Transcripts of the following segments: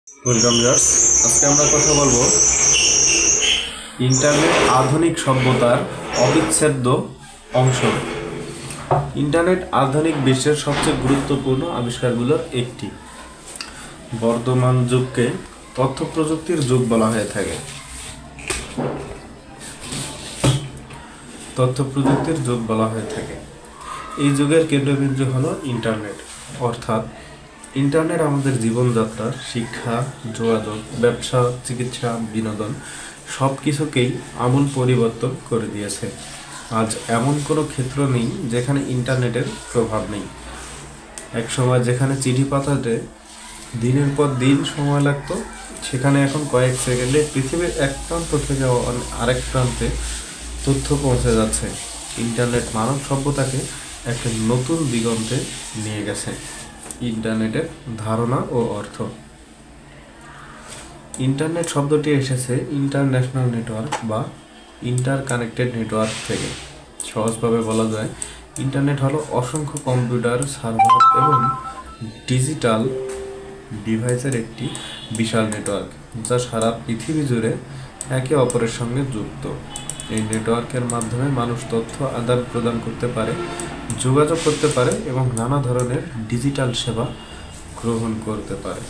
Welcome viewers, আজকে আমরা কথা বলবো ইন্টারনেট আধুনিক সভ্যতার অবিচ্ছেদ্য অংশ। ইন্টারনেট আধুনিক বিশ্বের সবচেয়ে গুরুত্বপূর্ণ আবিষ্কারগুলোর একটি। বর্তমান যুগকে তথ্য প্রযুক্তির যুগ বলা হয়ে থাকে। এই যুগের কেন্দ্রবিন্দু হলো ইন্টারনেট, অর্থাৎ ইন্টারনেট আমাদের জীবনযাত্রার শিক্ষা, যোগাযোগ, ব্যবসা, চিকিৎসা, বিনোদন সব কিছুকেই আমূল পরিবর্তন করে দিয়েছে। আজ এমন কোনো ক্ষেত্র নেই যেখানে ইন্টারনেটের প্রভাব নেই। একসময় যেখানে চিঠি পাঠাতে দিনের পর দিন সময় লাগতো, সেখানে এখন কয়েক সেকেন্ডে পৃথিবীর এক প্রান্ত থেকে আরেক প্রান্তে তথ্য পৌঁছে যাচ্ছে। ইন্টারনেট মানব সভ্যতাকে একটা নতুন দিগন্তে নিয়ে গেছে। ইন্টারনেটের ধারণা ও অর্থ। ইন্টারনেট শব্দটি এসেছে ইন্টারন্যাশনাল নেটওয়ার্ক বা ইন্টার কানেক্টেড নেটওয়ার্ক থেকে। সহজভাবে বলা যায়, ইন্টারনেট হলো অসংখ্য কম্পিউটার, সার্ভার এবং ডিজিটাল ডিভাইসের একটি বিশাল নেটওয়ার্ক, যা সারা পৃথিবী জুড়ে একে অপরের সঙ্গে যুক্ত। এই নেটওয়ার্কের মাধ্যমে মানুষ তথ্য আদান প্রদান করতে পারে, যোগাযোগ করতে পারে এবং নানা ধরনের ডিজিটাল সেবা গ্রহণ করতে পারে।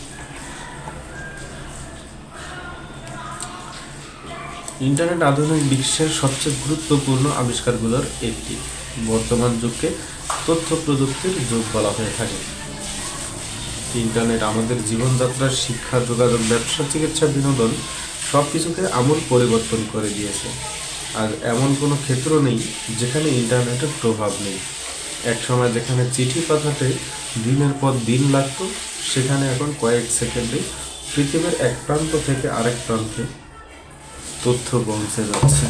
ইন্টারনেট আধুনিক বিশ্বের সবচেয়ে গুরুত্বপূর্ণ আবিষ্কারগুলোর একটি। বর্তমান যুগকে তথ্য প্রযুক্তির যুগ বলা হয়ে থাকে। ইন্টারনেট আমাদের জীবনযাত্রার শিক্ষা, যোগাযোগ, ব্যবসা, চিকিৎসা, বিনোদন সব কিছুকে আমূল পরিবর্তন করে দিয়েছে। আর এমন কোনো ক্ষেত্র নেই যেখানে ইন্টারনেটের প্রভাব নেই। একসময় যেখানে চিঠি পাঠাতে দিনের পর দিন লাগতো, সেখানে এখন কয়েক সেকেন্ডে পৃথিবীর এক প্রান্ত থেকে আরেক প্রান্তে তথ্য পৌঁছে যাচ্ছে।